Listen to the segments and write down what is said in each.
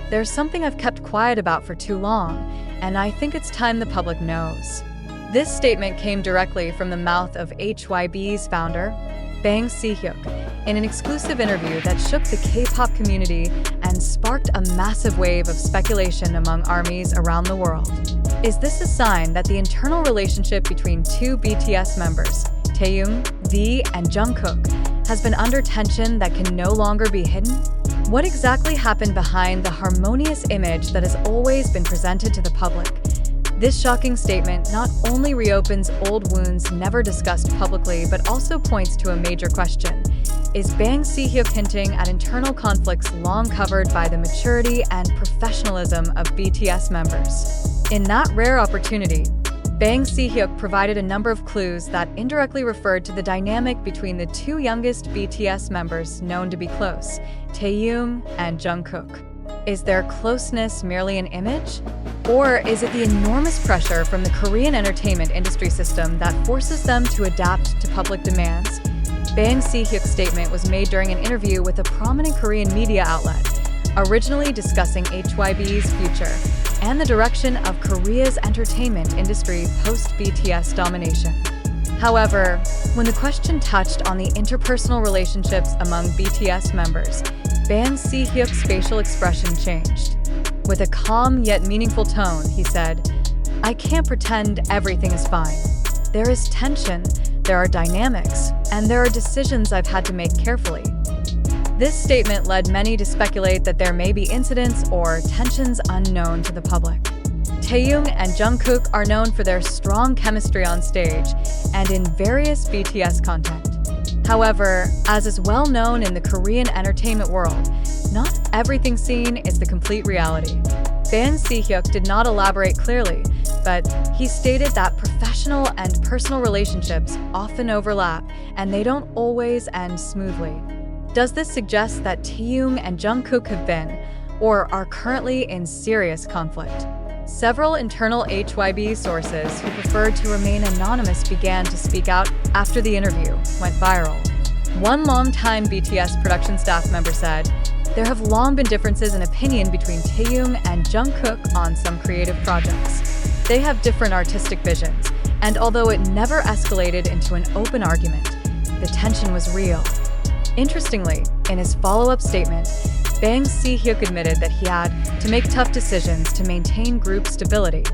There's something I've kept quiet about for too long, and I think it's time the public knows. This statement came directly from the mouth of HYBE's founder, Bang Si-hyuk, in an exclusive interview that shook the K-pop community and sparked a massive wave of speculation among ARMYs around the world. Is this a sign that the internal relationship between two BTS members, Taehyung, V, and Jungkook, has been under tension that can no longer be hidden? What exactly happened behind the harmonious image that has always been presented to the public? This shocking statement not only reopens old wounds never discussed publicly, but also points to a major question. Is Bang Si-hyuk hinting at internal conflicts long covered by the maturity and professionalism of BTS members? In that rare opportunity, Bang Si-hyuk provided a number of clues that indirectly referred to the dynamic between the two youngest BTS members known to be close, Taehyung and Jungkook. Is their closeness merely an image? Or is it the enormous pressure from the Korean entertainment industry system that forces them to adapt to public demands? Bang Si-hyuk's statement was made during an interview with a prominent Korean media outlet, originally discussing HYBE's future and the direction of Korea's entertainment industry post-BTS domination. However, when the question touched on the interpersonal relationships among BTS members, Bang Si-hyuk's facial expression changed. With a calm yet meaningful tone, he said, "I can't pretend everything is fine. There is tension, there are dynamics, and there are decisions I've had to make carefully." This statement led many to speculate that there may be incidents or tensions unknown to the public. Taehyung and Jungkook are known for their strong chemistry on stage and in various BTS content. However, as is well known in the Korean entertainment world, not everything seen is the complete reality. Bang Si-hyuk did not elaborate clearly, but he stated that professional and personal relationships often overlap and they don't always end smoothly. Does this suggest that Taehyung and Jungkook have been, or are currently in serious conflict? Several internal HYBE sources who preferred to remain anonymous began to speak out after the interview went viral. One longtime BTS production staff member said, "There have long been differences in opinion between Taehyung and Jungkook on some creative projects. They have different artistic visions, and although it never escalated into an open argument, the tension was real." Interestingly, in his follow-up statement, Bang Si-hyuk admitted that he had to make tough decisions to maintain group stability.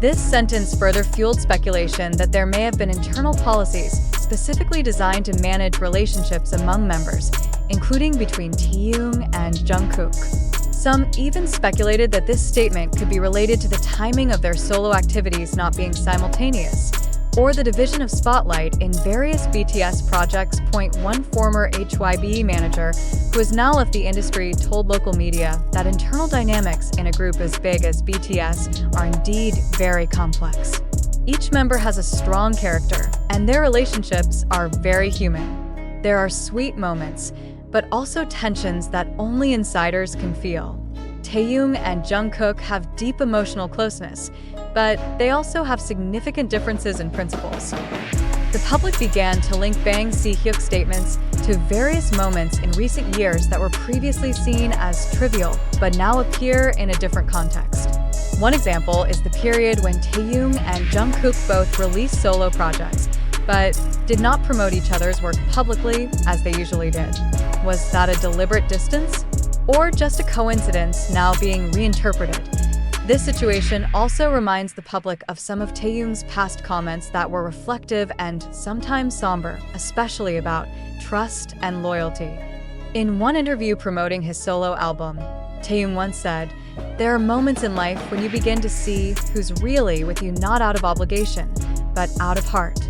This sentence further fueled speculation that there may have been internal policies specifically designed to manage relationships among members, including between Taehyung and Jungkook. Some even speculated that this statement could be related to the timing of their solo activities not being simultaneous, or the division of spotlight in various BTS projects. One former HYBE manager, who has now left the industry, told local media that internal dynamics in a group as big as BTS are indeed very complex. Each member has a strong character, and their relationships are very human. There are sweet moments, but also tensions that only insiders can feel. Taehyung and Jungkook have deep emotional closeness, but they also have significant differences in principles. The public began to link Bang Si-hyuk's statements to various moments in recent years that were previously seen as trivial, but now appear in a different context. One example is the period when Taehyung and Jungkook both released solo projects, but did not promote each other's work publicly as they usually did. Was that a deliberate distance? Or just a coincidence now being reinterpreted? This situation also reminds the public of some of Taehyung's past comments that were reflective and sometimes somber, especially about trust and loyalty. In one interview promoting his solo album, Taehyung once said, "There are moments in life when you begin to see who's really with you not out of obligation, but out of heart."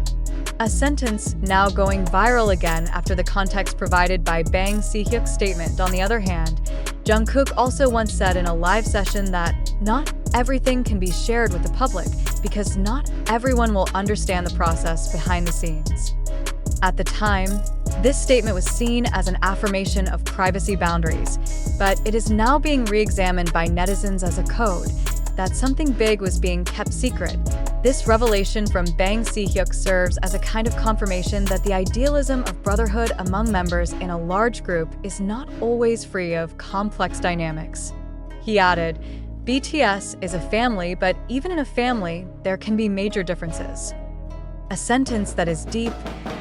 A sentence now going viral again after the context provided by Bang Si-hyuk's statement. On the other hand, Jungkook also once said in a live session that not everything can be shared with the public because not everyone will understand the process behind the scenes. At the time, this statement was seen as an affirmation of privacy boundaries, but it is now being re-examined by netizens as a code that something big was being kept secret. This revelation from Bang Si-hyuk serves as a kind of confirmation that the idealism of brotherhood among members in a large group is not always free of complex dynamics. He added, "BTS is a family, but even in a family, there can be major differences." A sentence that is deep,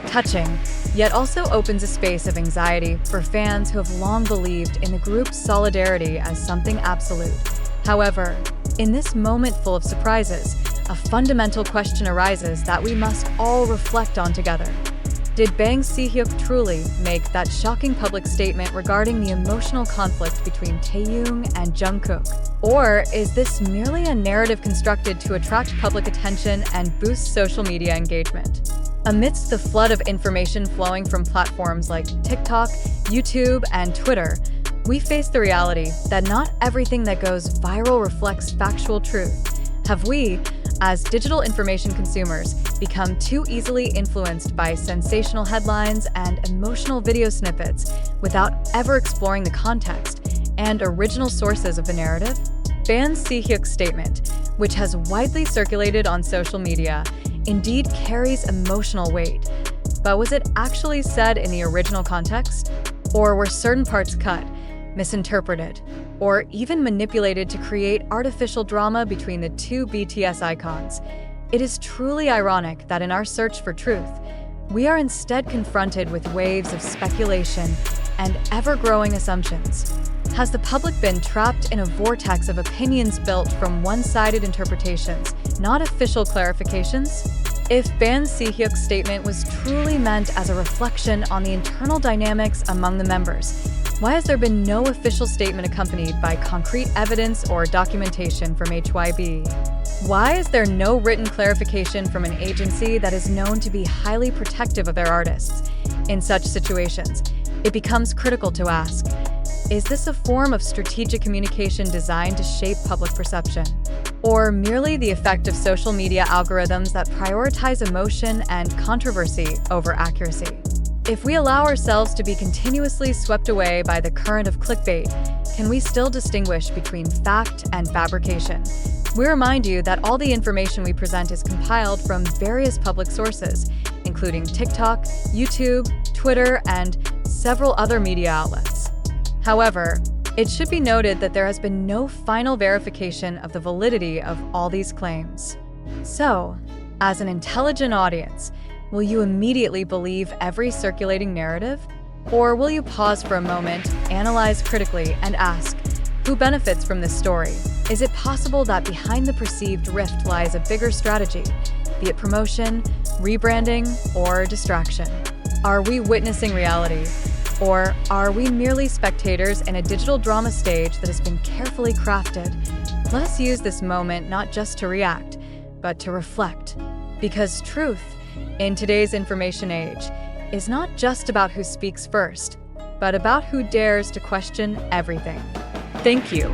touching, yet also opens a space of anxiety for fans who have long believed in the group's solidarity as something absolute. However, in this moment full of surprises, a fundamental question arises that we must all reflect on together. Did Bang Si-hyuk truly make that shocking public statement regarding the emotional conflict between Taehyung and Jungkook? Or is this merely a narrative constructed to attract public attention and boost social media engagement? Amidst the flood of information flowing from platforms like TikTok, YouTube, and Twitter, we face the reality that not everything that goes viral reflects factual truth. Have we, as digital information consumers, become too easily influenced by sensational headlines and emotional video snippets without ever exploring the context and original sources of the narrative? Bang Si-hyuk's statement, which has widely circulated on social media, indeed carries emotional weight. But was it actually said in the original context? Or were certain parts cut, misinterpreted, or even manipulated to create artificial drama between the two BTS icons? It is truly ironic that in our search for truth, we are instead confronted with waves of speculation and ever-growing assumptions. Has the public been trapped in a vortex of opinions built from one-sided interpretations, not official clarifications? If Bang Si-hyuk's statement was truly meant as a reflection on the internal dynamics among the members, why has there been no official statement accompanied by concrete evidence or documentation from HYBE? Why is there no written clarification from an agency that is known to be highly protective of their artists? In such situations, it becomes critical to ask, is this a form of strategic communication designed to shape public perception? Or merely the effect of social media algorithms that prioritize emotion and controversy over accuracy? If we allow ourselves to be continuously swept away by the current of clickbait, can we still distinguish between fact and fabrication? We remind you that all the information we present is compiled from various public sources, including TikTok, YouTube, Twitter, and several other media outlets. However, it should be noted that there has been no final verification of the validity of all these claims. So, as an intelligent audience, will you immediately believe every circulating narrative? Or will you pause for a moment, analyze critically, and ask, who benefits from this story? Is it possible that behind the perceived rift lies a bigger strategy, be it promotion, rebranding, or distraction? Are we witnessing reality? Or are we merely spectators in a digital drama stage that has been carefully crafted? Let us use this moment not just to react, but to reflect. Because truth, in today's information age, is not just about who speaks first, but about who dares to question everything. Thank you.